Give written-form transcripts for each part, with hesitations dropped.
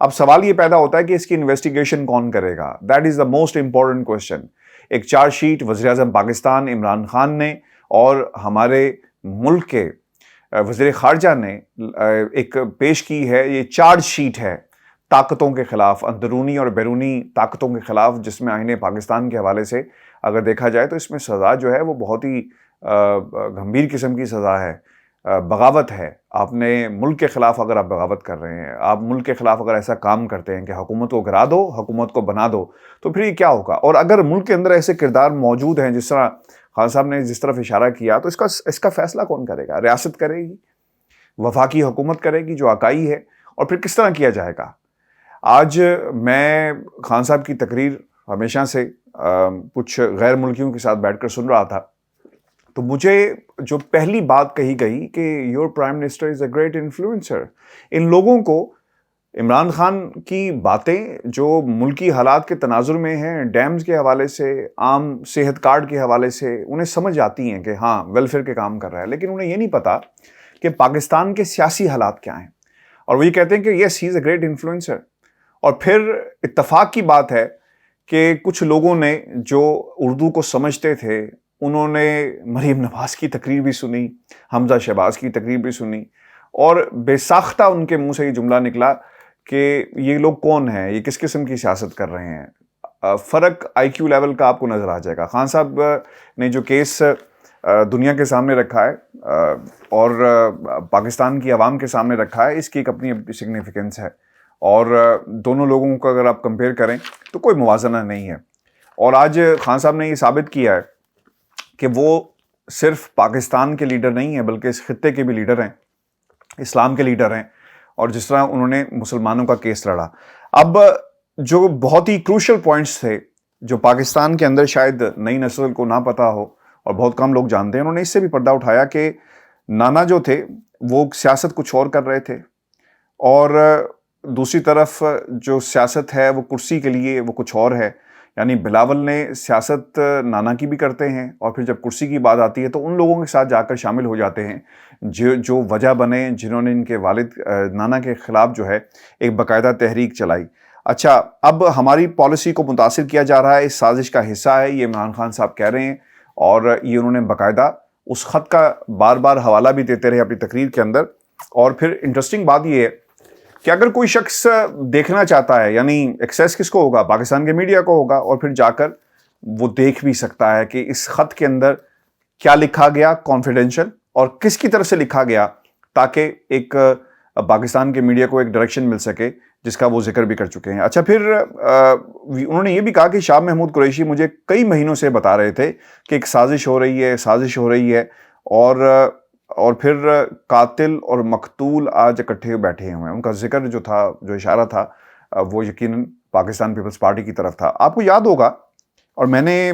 اب سوال یہ پیدا ہوتا ہے کہ اس کی انویسٹیگیشن کون کرے گا؟ That is the most important question. ایک چارج شیٹ وزیر اعظم پاکستان عمران خان نے اور ہمارے ملک کے وزیر خارجہ نے ایک پیش کی ہے. یہ چارج شیٹ ہے طاقتوں کے خلاف، اندرونی اور بیرونی طاقتوں کے خلاف، جس میں آئین پاکستان کے حوالے سے اگر دیکھا جائے تو اس میں سزا جو ہے وہ بہت ہی گھمبیر قسم کی سزا ہے. بغاوت ہے. آپ نے ملک کے خلاف اگر آپ بغاوت کر رہے ہیں، آپ ملک کے خلاف اگر ایسا کام کرتے ہیں کہ حکومت کو گرا دو، حکومت کو بنا دو، تو پھر یہ کیا ہوگا؟ اور اگر ملک کے اندر ایسے کردار موجود ہیں جس طرح خان صاحب نے جس طرف اشارہ کیا، تو اس کا فیصلہ کون کرے گا؟ ریاست کرے گی، وفاقی حکومت کرے گی جو آکائی ہے، اور پھر کس طرح کیا جائے گا؟ آج میں خان صاحب کی تقریر ہمیشہ سے کچھ غیر ملکیوں کے ساتھ بیٹھ کر سن رہا تھا، تو مجھے جو پہلی بات کہی گئی کہ your prime minister is a great influencer. ان لوگوں کو عمران خان کی باتیں جو ملکی حالات کے تناظر میں ہیں، ڈیمز کے حوالے سے، عام صحت کارڈ کے حوالے سے، انہیں سمجھ آتی ہیں کہ ہاں ویلفیئر کے کام کر رہا ہے، لیکن انہیں یہ نہیں پتا کہ پاکستان کے سیاسی حالات کیا ہیں. اور وہ یہ کہتے ہیں کہ یس ہی از اے گریٹ انفلوئنسر. اور پھر اتفاق کی بات ہے کہ کچھ لوگوں نے جو اردو کو سمجھتے تھے، انہوں نے مریم نواز کی تقریر بھی سنی، حمزہ شہباز کی تقریر بھی سنی، اور بے ساختہ ان کے منہ سے یہ جملہ نکلا کہ یہ لوگ کون ہیں، یہ کس قسم کی سیاست کر رہے ہیں. فرق آئی کیو لیول کا آپ کو نظر آ جائے گا. خان صاحب نے جو کیس دنیا کے سامنے رکھا ہے اور پاکستان کی عوام کے سامنے رکھا ہے، اس کی ایک اپنی سگنیفیکنس ہے، اور دونوں لوگوں کو اگر آپ کمپیئر کریں تو کوئی موازنہ نہیں ہے. اور آج خان صاحب نے یہ ثابت کیا ہے کہ وہ صرف پاکستان کے لیڈر نہیں ہیں بلکہ اس خطے کے بھی لیڈر ہیں، اسلام کے لیڈر ہیں، اور جس طرح انہوں نے مسلمانوں کا کیس لڑا. اب جو بہت ہی کروشل پوائنٹس تھے جو پاکستان کے اندر شاید نئی نسل کو نہ پتا ہو اور بہت کم لوگ جانتے ہیں، انہوں نے اس سے بھی پردہ اٹھایا کہ نانا جو تھے وہ سیاست کچھ اور کر رہے تھے، اور دوسری طرف جو سیاست ہے وہ کرسی کے لیے وہ کچھ اور ہے. یعنی بلاول نے سیاست نانا کی بھی کرتے ہیں، اور پھر جب کرسی کی بات آتی ہے تو ان لوگوں کے ساتھ جا کر شامل ہو جاتے ہیں جو وجہ بنے، جنہوں نے ان کے والد نانا کے خلاف جو ہے ایک باقاعدہ تحریک چلائی. اچھا، اب ہماری پالیسی کو متاثر کیا جا رہا ہے، اس سازش کا حصہ ہے، یہ عمران خان صاحب کہہ رہے ہیں، اور یہ انہوں نے باقاعدہ اس خط کا بار بار حوالہ بھی دیتے رہے اپنی تقریر کے اندر. اور پھر انٹرسٹنگ بات یہ ہے کہ اگر کوئی شخص دیکھنا چاہتا ہے، یعنی ایکسیس کس کو ہوگا؟ پاکستان کے میڈیا کو ہوگا، اور پھر جا کر وہ دیکھ بھی سکتا ہے کہ اس خط کے اندر کیا لکھا گیا کانفیڈینشل، اور کس کی طرف سے لکھا گیا، تاکہ ایک پاکستان کے میڈیا کو ایک ڈائریکشن مل سکے جس کا وہ ذکر بھی کر چکے ہیں. اچھا، پھر انہوں نے یہ بھی کہا کہ شاہ محمود قریشی مجھے کئی مہینوں سے بتا رہے تھے کہ ایک سازش ہو رہی ہے، اور پھر قاتل اور مقتول آج اکٹھے بیٹھے ہوئے ہیں. ان کا ذکر جو تھا، جو اشارہ تھا، وہ یقیناً پاکستان پیپلز پارٹی کی طرف تھا. آپ کو یاد ہوگا، اور میں نے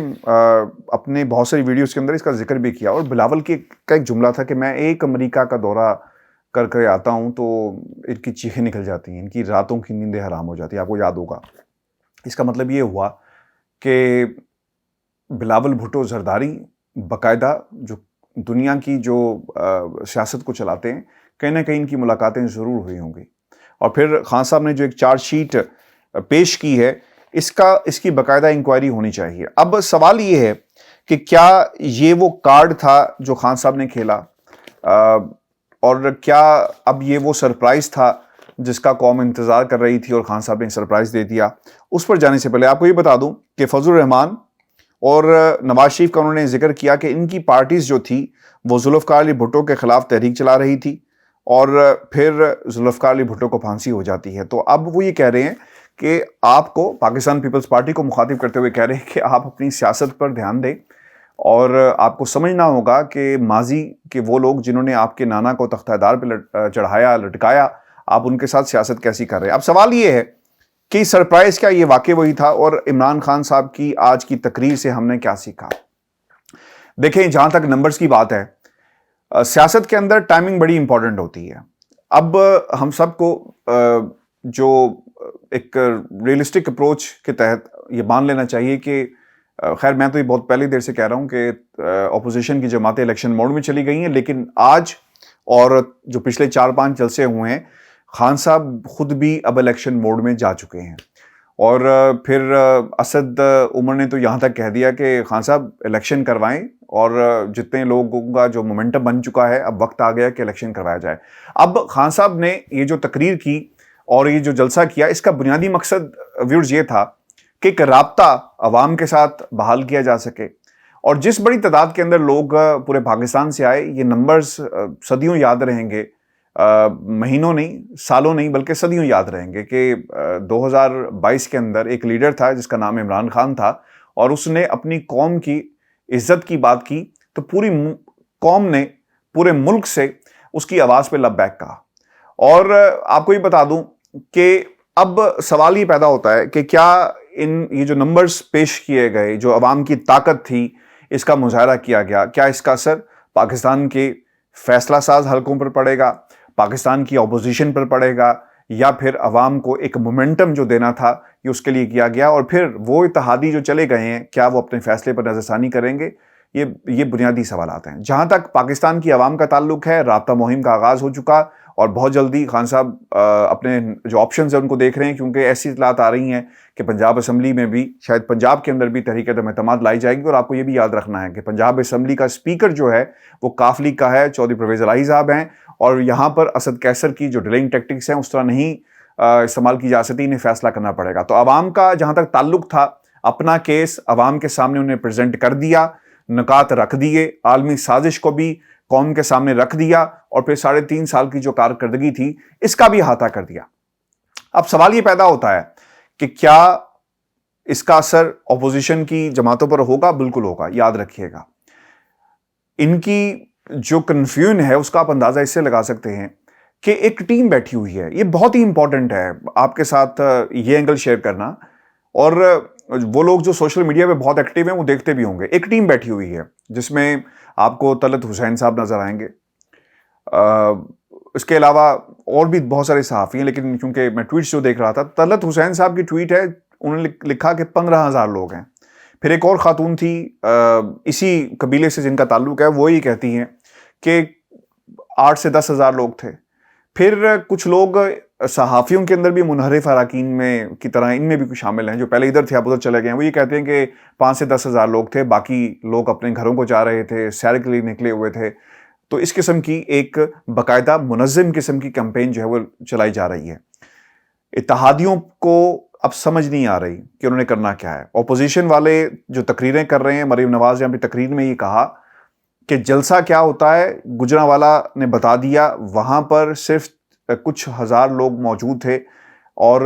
اپنے بہت ساری ویڈیوز کے اندر اس کا ذکر بھی کیا، اور بلاول کا ایک جملہ تھا کہ میں ایک امریکہ کا دورہ کر کے آتا ہوں تو ان کی چیخیں نکل جاتی ہیں، ان کی راتوں کی نیندیں حرام ہو جاتی ہیں. آپ کو یاد ہوگا. اس کا مطلب یہ ہوا کہ بلاول بھٹو زرداری باقاعدہ جو دنیا کی جو سیاست کو چلاتے ہیں، کہیں نہ کہیں ان کی ملاقاتیں ضرور ہوئی ہوں گی. اور پھر خان صاحب نے جو ایک چارج شیٹ پیش کی ہے، اس کی باقاعدہ انکوائری ہونی چاہیے. اب سوال یہ ہے کہ کیا یہ وہ کارڈ تھا جو خان صاحب نے کھیلا، اور کیا اب یہ وہ سرپرائز تھا جس کا قوم انتظار کر رہی تھی اور خان صاحب نے سرپرائز دے دیا؟ اس پر جانے سے پہلے آپ کو یہ بتا دوں کہ فضل الرحمان اور نواز شریف کا انہوں نے ذکر کیا کہ ان کی پارٹیز جو تھی وہ ذوالفقار علی بھٹو کے خلاف تحریک چلا رہی تھی، اور پھر ذوالفقار علی بھٹو کو پھانسی ہو جاتی ہے. تو اب وہ یہ کہہ رہے ہیں کہ آپ کو، پاکستان پیپلز پارٹی کو مخاطب کرتے ہوئے کہہ رہے ہیں کہ آپ اپنی سیاست پر دھیان دیں، اور آپ کو سمجھنا ہوگا کہ ماضی کے وہ لوگ جنہوں نے آپ کے نانا کو تختہ دار پہ چڑھایا، لٹکایا، آپ ان کے ساتھ سیاست کیسی کر رہے ہیں. اب سوال یہ ہے کہ سرپرائز کیا یہ واقع وہی تھا، اور عمران خان صاحب کی آج کی تقریر سے ہم نے کیا سیکھا؟ دیکھیں، جہاں تک نمبرز کی بات ہے، سیاست کے اندر ٹائمنگ بڑی امپورٹنٹ ہوتی ہے. اب ہم سب کو جو ایک ریئلسٹک اپروچ کے تحت یہ مان لینا چاہیے کہ خیر میں تو یہ بہت پہلی دیر سے کہہ رہا ہوں کہ اپوزیشن کی جماعتیں الیکشن موڈ میں چلی گئی ہیں، لیکن آج اور جو پچھلے 4-5 جلسے ہوئے ہیں، خان صاحب خود بھی اب الیکشن موڈ میں جا چکے ہیں، اور پھر اسد عمر نے تو یہاں تک کہہ دیا کہ خان صاحب الیکشن کروائیں، اور جتنے لوگوں کا جو مومنٹم بن چکا ہے اب وقت آ گیا کہ الیکشن کروایا جائے۔ اب خان صاحب نے یہ جو تقریر کی اور یہ جو جلسہ کیا، اس کا بنیادی مقصد ویورز یہ تھا کہ ایک رابطہ عوام کے ساتھ بحال کیا جا سکے، اور جس بڑی تعداد کے اندر لوگ پورے پاکستان سے آئے، یہ نمبرز صدیوں یاد رہیں گے، مہینوں نہیں، سالوں نہیں، بلکہ صدیوں یاد رہیں گے کہ 2022 کے اندر ایک لیڈر تھا جس کا نام عمران خان تھا، اور اس نے اپنی قوم کی عزت کی بات کی تو پوری قوم نے پورے ملک سے اس کی آواز پہ لبیک کہا۔ اور آپ کو یہ بتا دوں کہ اب سوال یہ پیدا ہوتا ہے کہ کیا یہ جو نمبرز پیش کیے گئے، جو عوام کی طاقت تھی، اس کا مظاہرہ کیا گیا، کیا اس کا اثر پاکستان کے فیصلہ ساز حلقوں پر پڑے گا، پاکستان کی اپوزیشن پر پڑے گا، یا پھر عوام کو ایک مومنٹم جو دینا تھا یہ اس کے لیے کیا گیا، اور پھر وہ اتحادی جو چلے گئے ہیں کیا وہ اپنے فیصلے پر نظر ثانی کریں گے؟ یہ بنیادی سوالات ہیں۔ جہاں تک پاکستان کی عوام کا تعلق ہے، رابطہ مہم کا آغاز ہو چکا، اور بہت جلدی خان صاحب اپنے جو آپشنز ہیں ان کو دیکھ رہے ہیں، کیونکہ ایسی اطلاعات آ رہی ہیں کہ پنجاب اسمبلی میں بھی، شاید پنجاب کے اندر بھی تحریک عدم اعتماد لائی جائے گی۔ اور آپ کو یہ بھی یاد رکھنا ہے کہ پنجاب اسمبلی کا اسپیکر جو ہے وہ کاف لیگ کا ہے، چودھری پرویز الہی صاحب ہیں، اور یہاں پر اسد کیسر کی جو ڈیلنگ ٹیکٹکس ہیں اس طرح نہیں استعمال کی جا سکتی، انہیں فیصلہ کرنا پڑے گا۔ تو عوام کا جہاں تک تعلق تھا، اپنا کیس عوام کے سامنے انہیں پریزنٹ کر دیا، نکات رکھ دیے، عالمی سازش کو بھی قوم کے سامنے رکھ دیا، اور پھر 3.5 سال کی جو کارکردگی تھی اس کا بھی احاطہ کر دیا۔ اب سوال یہ پیدا ہوتا ہے کہ کیا اس کا اثر اپوزیشن کی جماعتوں پر ہوگا؟ بالکل ہوگا۔ یاد رکھیے گا، ان کی جو کنفیوژن ہے اس کا آپ اندازہ اس سے لگا سکتے ہیں کہ ایک ٹیم بیٹھی ہوئی ہے۔ یہ بہت ہی امپورٹنٹ ہے آپ کے ساتھ یہ اینگل شیئر کرنا، اور وہ لوگ جو سوشل میڈیا پہ بہت ایکٹیو ہیں وہ دیکھتے بھی ہوں گے۔ ایک ٹیم بیٹھی ہوئی ہے جس میں آپ کو طلعت حسین صاحب نظر آئیں گے، اس کے علاوہ اور بھی بہت سارے صحافی ہیں، لیکن کیونکہ میں ٹویٹس جو دیکھ رہا تھا، طلعت حسین صاحب کی ٹویٹ ہے، انہوں نے لکھا کہ 15,000 لوگ ہیں۔ پھر ایک اور خاتون تھی اسی قبیلے سے جن کا تعلق ہے، وہ یہ کہتی ہیں کہ 8 سے 10,000 لوگ تھے۔ پھر کچھ لوگ صحافیوں کے اندر بھی منحرف اراکین میں کی طرح ان میں بھی کچھ شامل ہیں جو پہلے ادھر تھے اب ادھر چلے گئے ہیں، وہ یہ کہتے ہیں کہ 5 سے 10,000 لوگ تھے، باقی لوگ اپنے گھروں کو جا رہے تھے، سیر کے لیے نکلے ہوئے تھے۔ تو اس قسم کی ایک باقاعدہ منظم قسم کی کیمپین جو ہے وہ چلائی جا رہی ہے۔ اتحادیوں کو اب سمجھ نہیں آ رہی کہ انہوں نے کرنا کیا ہے۔ اپوزیشن والے جو تقریریں کر رہے ہیں، مریم نواز نے اپنی تقریر میں یہ کہا کہ جلسہ کیا ہوتا ہے گجرانوالہ نے بتا دیا، وہاں پر صرف کچھ ہزار لوگ موجود تھے، اور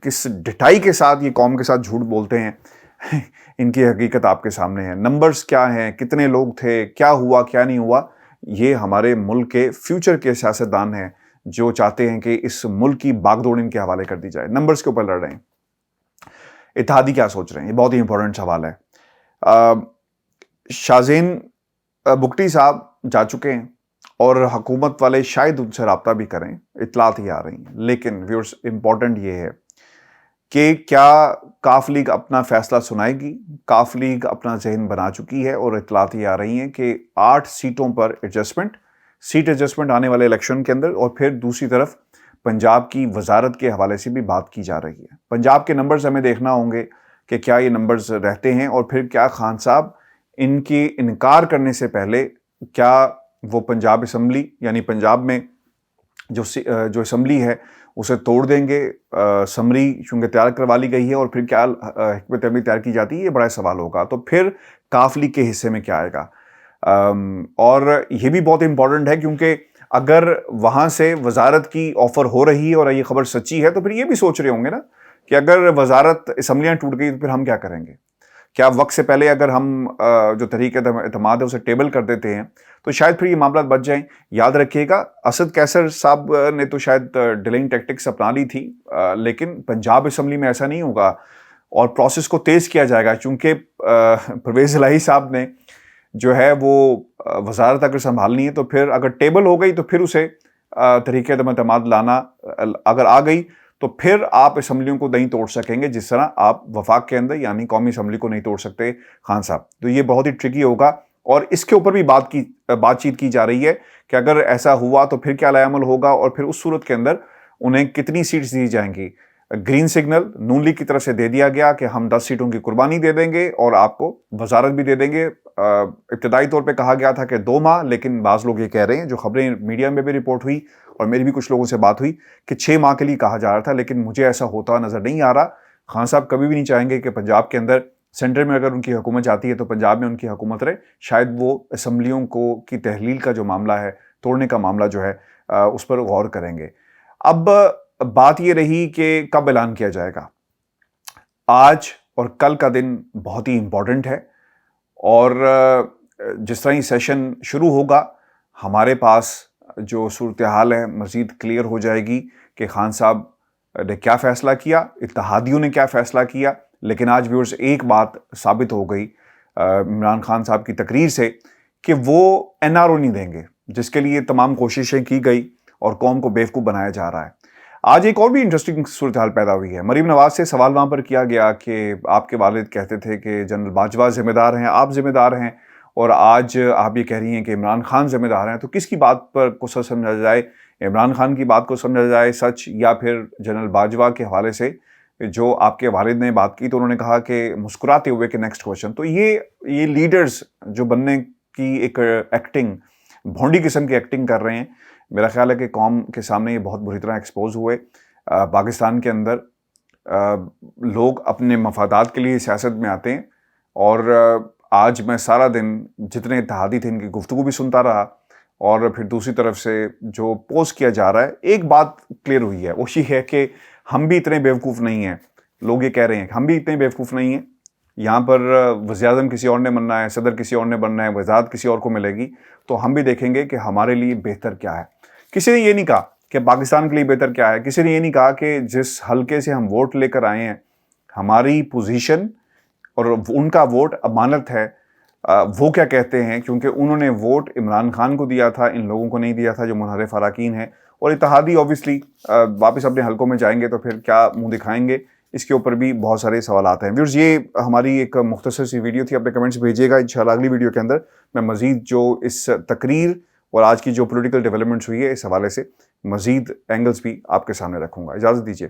کس ڈٹائی کے ساتھ یہ قوم کے ساتھ جھوٹ بولتے ہیں ان کی حقیقت آپ کے سامنے ہے۔ نمبرز کیا ہیں، کتنے لوگ تھے، کیا ہوا کیا نہیں ہوا، یہ ہمارے ملک کے فیوچر کے سیاستدان ہیں جو چاہتے ہیں کہ اس ملک کی باغ دوڑ ان کے حوالے کر دی جائے۔ نمبرز کے اوپر لڑ رہے ہیں۔ اتحادی کیا سوچ رہے ہیں، یہ بہت ہی امپورٹنٹ سوال ہے۔ شاہزین بگٹی صاحب جا چکے ہیں، اور حکومت والے شاید ان سے رابطہ بھی کریں، اطلاعات ہی آ رہی ہیں، لیکن ویورز امپورٹنٹ یہ ہے کہ کیا کاف لیگ اپنا فیصلہ سنائے گی؟ کاف لیگ اپنا ذہن بنا چکی ہے، اور اطلاعات یہ آ رہی ہیں کہ 8 سیٹوں پر سیٹ ایڈجسٹمنٹ آنے والے الیکشن کے اندر، اور پھر دوسری طرف پنجاب کی وزارت کے حوالے سے بھی بات کی جا رہی ہے۔ پنجاب کے نمبرز ہمیں دیکھنا ہوں گے کہ کیا یہ نمبرز رہتے ہیں، اور پھر کیا خان صاحب ان کی انکار کرنے سے پہلے کیا وہ پنجاب اسمبلی یعنی پنجاب میں جو اسمبلی ہے اسے توڑ دیں گے؟ سمری چونکہ تیار کروا لی گئی ہے، اور پھر کیا حکمت عملی تیار کی جاتی ہے، یہ بڑا سوال ہوگا۔ تو پھر کاف لیگ کے حصے میں کیا آئے گا؟ اور یہ بھی بہت امپورٹنٹ ہے، کیونکہ اگر وہاں سے وزارت کی آفر ہو رہی ہے اور یہ خبر سچی ہے، تو پھر یہ بھی سوچ رہے ہوں گے نا کہ اگر وزارت اسمبلیاں ٹوٹ گئی تو پھر ہم کیا کریں گے؟ کیا وقت سے پہلے اگر ہم جو تحریک اعتماد ہے اسے ٹیبل کر دیتے ہیں تو شاید پھر یہ معاملات بچ جائیں۔ یاد رکھیے گا، اسد کیسر صاحب نے تو شاید ڈیلنگ ٹیکٹکس اپنا لی تھی، لیکن پنجاب اسمبلی میں ایسا نہیں ہوگا، اور پروسیس کو تیز کیا جائے گا، چونکہ پرویز الہی صاحب نے جو ہے وہ وزارت اگر سنبھالنی ہے تو پھر اگر ٹیبل ہو گئی تو پھر اسے تحریک عدم اعتماد لانا اگر آ گئی تو پھر آپ اسمبلیوں کو نہیں توڑ سکیں گے، جس طرح آپ وفاق کے اندر یعنی قومی اسمبلی کو نہیں توڑ سکتے خان صاحب۔ تو یہ بہت ہی ٹرکی ہوگا، اور اس کے اوپر بھی بات چیت کی جا رہی ہے کہ اگر ایسا ہوا تو پھر کیا عمل ہوگا، اور پھر اس صورت کے اندر انہیں کتنی سیٹس دی جائیں گی. گرین سگنل نون لیگ کی طرف سے دے دیا گیا کہ ہم 10 سیٹوں کی قربانی دے دیں گے اور آپ کو وزارت بھی دے دیں گے. ابتدائی طور پہ کہا گیا تھا کہ 2 ماہ، لیکن بعض لوگ یہ کہہ رہے ہیں، جو خبریں میڈیا میں بھی رپورٹ ہوئی اور میری بھی کچھ لوگوں سے بات ہوئی، کہ 6 ماہ کے لیے کہا جا رہا تھا. لیکن مجھے ایسا ہوتا نظر نہیں آ رہا. خان صاحب کبھی بھی نہیں چاہیں گے کہ پنجاب کے اندر، سینٹر میں اگر ان کی حکومت چاہتی ہے تو پنجاب میں ان کی حکومت رہے. شاید وہ اسمبلیوں کی تحلیل کا جو معاملہ ہے، توڑنے کا معاملہ جو ہے، اس پر غور کریں گے. اب بات یہ رہی کہ کب اعلان کیا جائے گا. آج اور کل کا دن بہت ہی امپورٹنٹ ہے، اور جس طرح ہی سیشن شروع ہوگا ہمارے پاس جو صورتحال ہے مزید کلیئر ہو جائے گی کہ خان صاحب نے کیا فیصلہ کیا، اتحادیوں نے کیا فیصلہ کیا. لیکن آج ویورز ایک بات ثابت ہو گئی عمران خان صاحب کی تقریر سے، کہ وہ NRO نہیں دیں گے، جس کے لیے تمام کوششیں کی گئی اور قوم کو بیوقوف بنایا جا رہا ہے. آج ایک اور بھی انٹرسٹنگ صورتحال پیدا ہوئی ہے. مریم نواز سے سوال وہاں پر کیا گیا کہ آپ کے والد کہتے تھے کہ جنرل باجوہ ذمہ دار ہیں، آپ ذمہ دار ہیں، اور آج آپ یہ کہہ رہی ہیں کہ عمران خان ذمہ دار ہیں. تو کس کی بات پر کو سچ سمجھا جائے؟ عمران خان کی بات کو سمجھا جائے سچ، یا پھر جنرل باجوہ کے حوالے سے جو آپ کے والد نے بات کی تو انہوں نے کہا کہ مسکراتے ہوئے کہ نیکسٹ کویشچن. تو یہ لیڈرز جو بننے کی ایک ایکٹنگ، بھونڈی قسم کی ایکٹنگ کر رہے ہیں، میرا خیال ہے کہ قوم کے سامنے یہ بہت بری طرح ایکسپوز ہوئے. پاکستان کے اندر لوگ اپنے مفادات کے لیے سیاست میں آتے ہیں، اور آج میں سارا دن جتنے اتحادی تھے ان کی گفتگو بھی سنتا رہا، اور پھر دوسری طرف سے جو پوسٹ کیا جا رہا ہے، ایک بات کلیئر ہوئی ہے، وہ یہ ہے کہ ہم بھی اتنے بیوقوف نہیں ہیں. لوگ یہ کہہ رہے ہیں کہ ہم بھی اتنے بیوقوف نہیں ہیں. یہاں پر وزیر اعظم کسی اور نے بننا ہے، صدر کسی اور نے بننا ہے، وزارت کسی اور کو ملے گی، تو ہم بھی دیکھیں گے کہ ہمارے لیے بہتر کیا ہے. کسی نے یہ نہیں کہا کہ پاکستان کے لیے بہتر کیا ہے. کسی نے یہ نہیں کہا کہ جس حلقے سے ہم ووٹ لے کر آئے ہیں، ہماری پوزیشن اور ان کا ووٹ امانت ہے، وہ کیا کہتے ہیں، کیونکہ انہوں نے ووٹ عمران خان کو دیا تھا، ان لوگوں کو نہیں دیا تھا جو منحرف اراکین ہیں. اور اتحادی اوبیسلی واپس اپنے حلقوں میں جائیں گے تو پھر کیا منہ دکھائیں گے، اس کے اوپر بھی بہت سارے سوالات ہیں. ویورز، یہ ہماری ایک مختصر سی ویڈیو تھی. اپنے کمنٹس بھیجیے گا، انشاءاللہ اگلی ویڈیو کے اندر میں مزید جو اس تقریر اور آج کی جو پولیٹیکل ڈیولپمنٹس ہوئی ہے اس حوالے سے مزید اینگلز بھی آپ کے سامنے رکھوں گا. اجازت دیجیے.